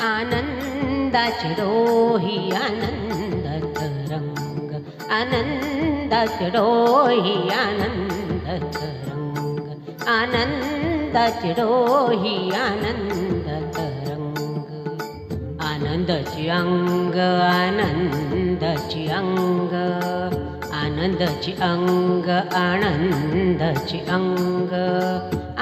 आनंदाचे डोही आनंद तरंग आनंदाचे डोही आनंद तरंग आनंदाचे डोही आनंद तरंग आनंदाची अंग आनंदाची अंग आनंदाची अंग आनंदाची अंग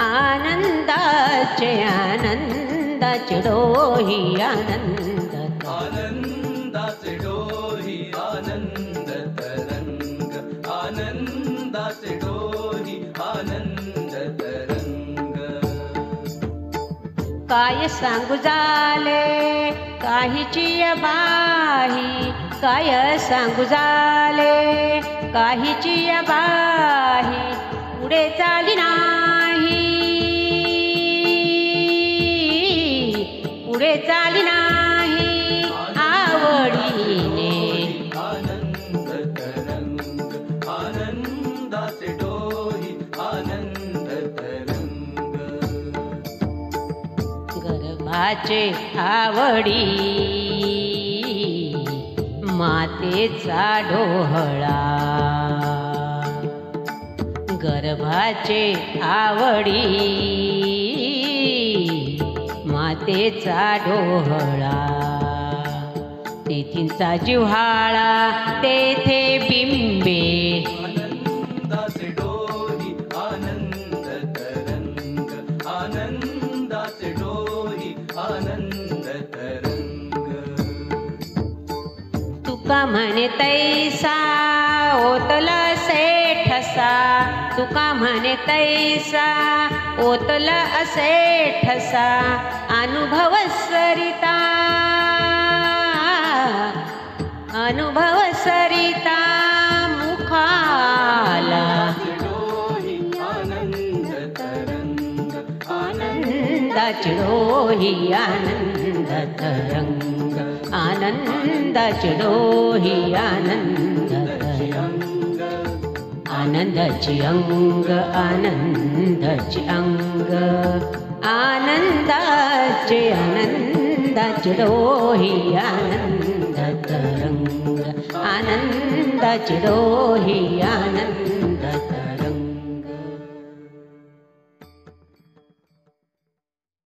आनंदाचे आनंदाचे डोही आनंद आनंदाचे डोही आनंद तरंग आनंदाचे डोही आनंद तरंग काय सांगू झाले काहीची बाही काय सांगू झाले काहीची बाही पुढे चाली नाही पुढे चाली नाही आवडीने आनंद तरंग आनंदाचे डोही आनंद तरंग गर्भाचे आवडी मातेचा डोहळा गर्भाचे आवडी मातेचा डोहळा तेथींचा जिव्हाळा तेथे बिंबे आनंदाचे डोही आनंद तरंग आनंदाचे डोही आनंद तरंग तुका म्हणे तैसा ओतला ठसा तुका म्हणे तैसा ओतला असे ठसा अनुभव सरिता मुखाला आनंद तरंग आनंदाचे डोही आनंद तरंग आनंदाचे डोही आनंद तरंग आनंदाची अंग आनंदाची अंग आनंदाचे आनंदाचे डोही आनंद तरंग आनंदाचे डोही आनंद तरंग